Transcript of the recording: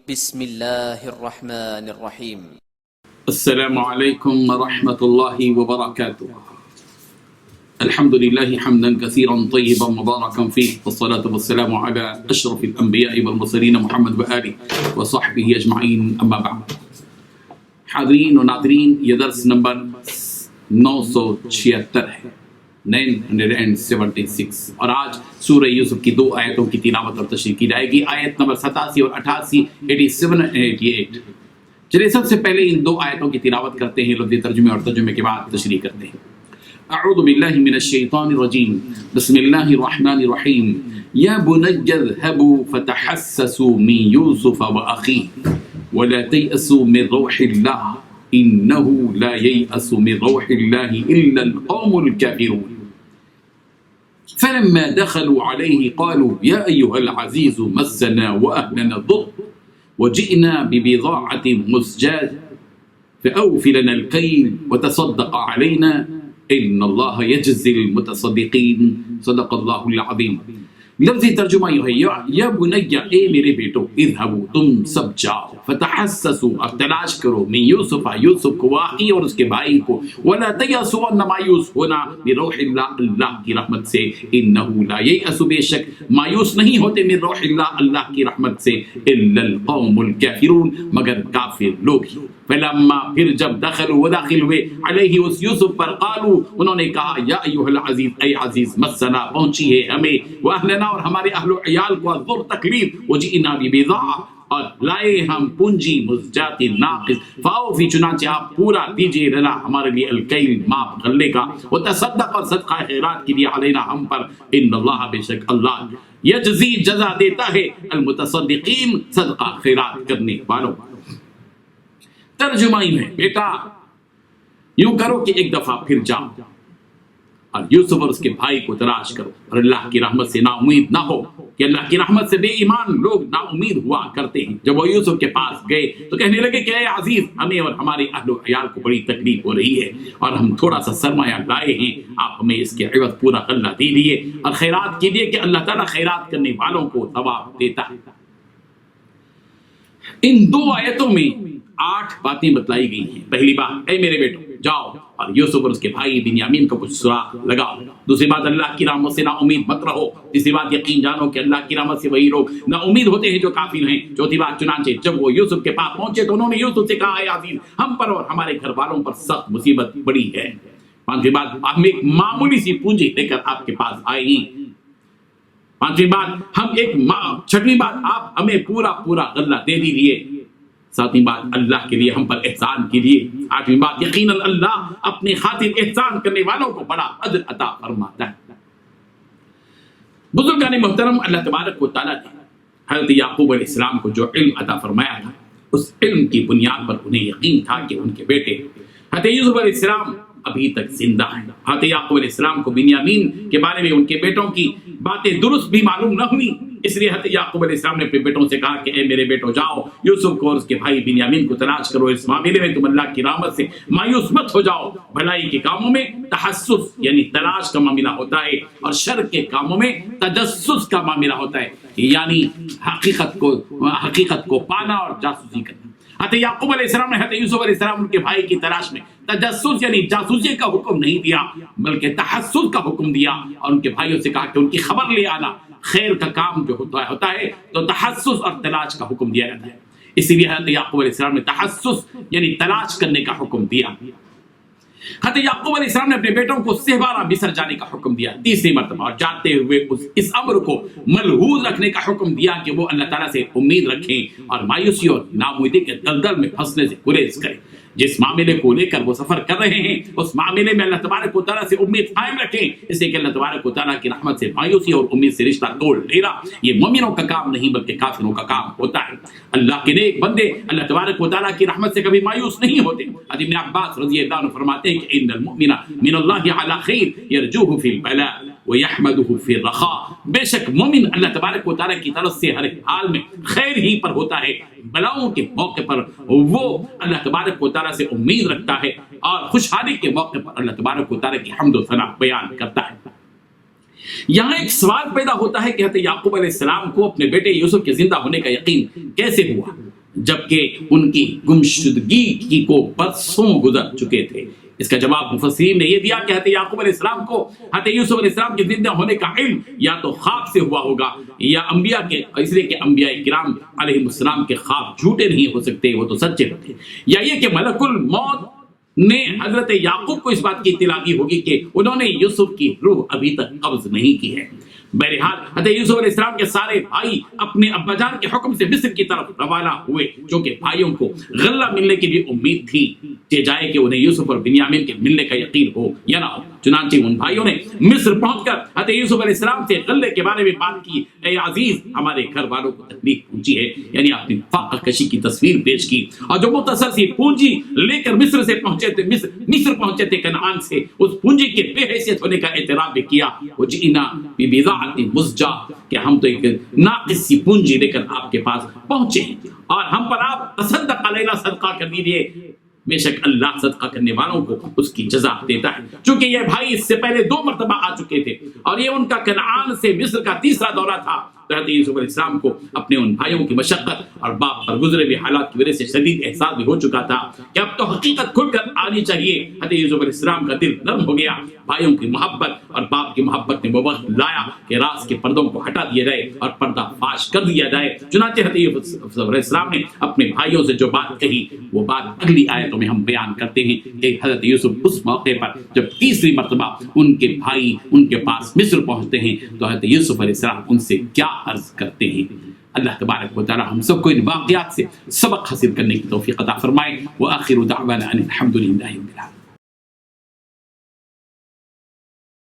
بسم الله الرحمن الرحيم. السلام عليكم ورحمة الله وبركاته. الحمد لله حمدا كثيرا طيبا مباركا فيه، والصلاة والسلام على أشرف الأنبياء والمرسلين محمد وآله وصحبه أجمعين، أما بعد. حاضرین و ناظرین، یہ درس نمبر 976 ہے، 976، اور آج سورہ یوسف کی 2 آیتوں کی تلاوت اور تشریح کی جائے گی، آیت نمبر 87 اور 88، 87 اور 88۔ چلیے سب سے پہلے ان 2 آیتوں کی تلاوت کرتے ہیں، لفظی ترجمے اور ترجمے کے بعد تشریح کرتے ہیں۔ اعوذ باللہ من الشیطان الرجیم، بسم اللہ الرحمن الرحیم۔ یا بنی اذهبوا فتحسسوا من یوسف واخیہ ولا تيأسوا من روح الله إنه لا ييأس من روح الله إلا القوم الكافرون فلما دخلوا عليه قالوا يا أيها العزيز مسنا وأهلنا الضر وجئنا ببضاعة مزجاة فأوف لنا الكيل وتصدق علينا إن الله يجزي المتصدقين صدق الله العظيم۔ لفظی ترجمہ یہ ہے، یا بنیا، اے میرے بیٹو، اذهبوا، تم سب جاؤ، فتحسسوا، اور تلاش کرو، من یوسف، یوسف کو، واخی، اور اس کے بھائی کو، ولا تیأسوا، نہ مایوس ہونا، من روح اللہ، اللہ کی رحمت سے، انہ لا ییأس، بے شک مایوس نہیں ہوتے، من روح اللہ، اللہ کی رحمت سے، الا القوم الکافرون، مگر کافر لوگ ہی۔ فلما، پھر جب دخلوا، وہ داخل ہوئے، علیہ، اس یوسف پر، قالوا، انہوں نے کہا، یا ایھا العزیز، اے عزیز، مسنا، پہنچی ہے ہمیں، واہلنا، اور ہمارے اہل و عیال کو، الضر، تکلیف، وجئنا ببضاعۃ، اور لائے ہم پونجی، مزجات، ناقص، فاوفی، چنانچہ آپ پورا دیجئے، لنا، ہمارے لیے، الکیل، ماپ غلے کا، وتصدق، اور صدقہ خیرات کیجئے، علینا، ہم پر، ان اللہ، بے شک اللہ، یجزی، جزا دیتا ہے، المتصدقین، صدقہ خیرات کرنے والوں۔ ترجمہ ہی ہے، بیٹا یوں کرو کہ ایک دفعہ پھر جاؤ اور یوسف اور اس کے بھائی کو تلاش کرو، اور اللہ کی رحمت سے نا امید نہ ہو، کہ اللہ کی رحمت سے بے ایمان لوگ نا امید ہوا کرتے ہیں۔ جب وہ یوسف کے پاس گئے تو کہنے لگے کہ اے عزیز، ہمیں اور ہمارے اہل و عیال کو بڑی تکلیف ہو رہی ہے، اور ہم تھوڑا سا سرمایہ لائے ہیں، آپ ہمیں اس کے عوض پورا غلہ دے دیے، اور خیرات کیجیے کہ اللہ تعالیٰ خیرات کرنے والوں کو ثواب دیتا ہے۔ ان 2 آیتوں میں 8 باتیں بتلائی گئی ہیں۔ پہلی بات، اے میرے بیٹو، جاؤ اور یوسف اور اس کے بھائی بنیامین کو کچھ سراغ لگاؤ۔ دوسری بات، اللہ کی رحمت سے نا امید مت رہو۔ تیسری بات، یقین جانو کہ اللہ کی رحمت سے وہی لوگ نا امید ہوتے ہیں جو کافر ہیں۔ چوتھی بات، چنانچہ جب وہ یوسف کے پاس پہنچے تو انہوں نے یوسف سے کہا، اے عزیز، ہم پر اور ہمارے گھر والوں پر سخت مصیبت پڑی ہے۔ پانچویں بات، ہم ایک معمولی سی پونجی لے کر آپ کے پاس آئے ہیں۔ چھٹویں بات، آپ ہمیں پورا غلہ دے دیجیے۔ 7ویں بات، اللہ کے لیے ہم پر احسان کیجیے۔ 8ویں بات، یقیناً اللہ اپنے خاطر احسان کرنے والوں کو بڑا اجر عطا فرماتا ہے۔ بزرگان محترم، اللہ تبارک و تعالیٰ نے حضرت یعقوب علیہ السلام کو جو علم عطا فرمایا تھا، اس علم کی بنیاد پر انہیں یقین تھا کہ ان کے بیٹے حضرت یوسف علیہ السلام ابھی تک زندہ ہیں۔ حضرت یعقوب علیہ السلام کو بنیامین کے بارے میں ان کے بیٹوں کی باتیں درست بھی معلوم نہ ہوئی، اس لیے حضرت یعقوب علیہ السلام نے اپنے بیٹوں سے کہا کہ اے میرے بیٹوں، جاؤ یوسف کو اور اس کے بھائی بنیامین کو تلاش کرو، اس معاملے میں تم اللہ کی رحمت سے مایوس مت ہو جاؤ۔ بھلائی کے کاموں میں تحسس یعنی تلاش کا معاملہ ہوتا ہے، اور شر کے کاموں میں تجسس کا معاملہ ہوتا ہے، یعنی حقیقت کو پانا اور جاسوسی کرنا۔ حضرت یعقوب علیہ السلام نے حضرت یوسف علیہ السلام کے بھائی کی تلاش میں تجسس یعنی جاسوسی کا حکم نہیں دیا، بلکہ تحسس کا حکم دیا، اور ان کے بھائیوں سے کہا کہ ان کی خبر لے آنا۔ خیر کا کام جو ہوتا ہے تو تحسس اور تلاش کا حکم دیا جاتا ہے، اسی لیے حضرت یعقوب علیہ السلام نے تحسس یعنی تلاش کرنے کا حکم دیا۔ حضرت یعقوب علیہ السلام نے اپنے بیٹوں کو سہوارا مصر جانے کا حکم دیا 3 مرتبہ، اور جاتے ہوئے اس امر کو ملحوظ رکھنے کا حکم دیا کہ وہ اللہ تعالیٰ سے امید رکھیں اور مایوسی اور ناامیدی کے دلدل میں پھنسنے سے گریز کریں۔ جس معاملے کو لے کر وہ سفر کر رہے ہیں، اس معاملے میں اللہ تبارک و تعالیٰ سے امید قائم رکھیں، اس لیے کہ اللہ تبارک و تعالیٰ کی رحمت سے مایوسی اور امید سے رشتہ توڑ لینا یہ مومنوں کا کام نہیں بلکہ کافروں کا کام ہوتا ہے۔ اللہ کے نیک بندے اللہ تبارک و تعالیٰ کی رحمت سے کبھی مایوس نہیں ہوتے۔ ابن عباس رضی اللہ عنہ فرماتے ہیں کہ ان المؤمن من اللہ علی خیر یرجوہ فی البلاء وَيَحْمَدُهُ فِي الرَّخَاءِ، بے شک مومن اللہ تبارک و تعالیٰ کی طرف سے ہر حال میں خیر ہی پر ہوتا ہے، بلاؤں کے موقع پر وہ اللہ تبارک و تعالیٰ سے امید رکھتا ہے، اور خوشحالی کے موقع پر اللہ تبارک و تعالیٰ کی حمد و ثنا بیان کرتا ہے۔ یہاں ایک سوال پیدا ہوتا ہے کہ حضرت یعقوب علیہ السلام کو اپنے بیٹے یوسف کے زندہ ہونے کا یقین کیسے ہوا؟ جبکہ ان کی گمشدگی کی کو برسوں گزر چکے تھے۔ اس کا جواب مفسرین نے یہ دیا کہ حضرت یعقوب علیہ السلام کو حضرت یوسف علیہ السلام کے زندہ ہونے کا علم یا تو خواب سے ہوا ہوگا یا انبیاء کے، اس لیے کہ انبیاء کرام علیہ السلام کے خواب جھوٹے نہیں ہو سکتے، وہ تو سچے ہوتے، یا یہ کہ ملک الموت نے حضرت یعقوب کو اس بات کی اطلاع دی ہوگی کہ انہوں نے یوسف کی روح ابھی تک قبض نہیں کی ہے۔ بہرحال حضرت یوسف علیہ السلام کے سارے بھائی اپنے ابا جان کے حکم سے مصر کی طرف روانہ ہوئے، چونکہ بھائیوں کو غلہ ملنے کی بھی امید تھی کہ جائے کہ انہیں یوسف اور بنیامین کے ملنے کا یقین ہو یا نہ ہو۔ چنانچہ ان بھائیوں نے مصر پہنچ کر حضرت یوسف علیہ السلام سے غلے کے بارے میں بات کی۔ اے عزیز، ہمارے گھر والوں کو تکلیف پہنچی ہے، یعنی اپنی فاقہ کشی کی تصویر پیش کی، اور جو مختصر سی پونجی لے کر مصر سے پہنچے تھے، مصر پہنچے تھے کنعان سے، اس پونجی کے بے حیثیت ہونے کا اعتراف بھی کیا۔ وجئنا ببضاعۃ مزجاۃ، کہ ہم تو ایک ناقص سی پونجی لے کر آپ کے پاس پہنچے ہیں اور ہم پر آپ تصدق علینا صدقہ کر دیجیے، بے شک اللہ صدقہ کرنے والوں کو اس کی جزا دیتا ہے۔ چونکہ یہ بھائی اس سے پہلے 2 مرتبہ آ چکے تھے اور یہ ان کا کنعان سے مصر کا 3را دورہ تھا، تو حضرت یوسف علیہ السلام کو اپنے ان بھائیوں کی مشقت اور باپ پر گزرے ہوئے حالات کی وجہ سے شدید احساس بھی ہو چکا تھا کہ اب تو حقیقت کھل کر آنی چاہیے۔ حضرت یوسف علیہ السلام کا دل نرم ہو گیا، بھائیوں کی محبت اور باپ کی محبت نے وہ وقت لایا کہ راز کے پردوں کو ہٹا دیا جائے اور پردہ فاش کر دیا جائے۔ چنانچہ حضرت یوسف علیہ السلام نے اپنے بھائیوں سے جو بات کہی وہ بات اگلی آیتوں میں ہم بیان کرتے ہیں کہ حضرت یوسف اس موقع پر جب 3ری مرتبہ ان کے بھائی ان کے پاس مصر پہنچتے ہیں تو حضرت یوسف علیہ السلام ان سے کیا عرض کرتے ہیں۔ اللہ تبارک و تعالی ہم سب کو ان واقعات سے سبق حاصل کرنے کی توفیق عطا فرمائے۔ وآخر دعوانا ان الحمد للہ رب العالمین۔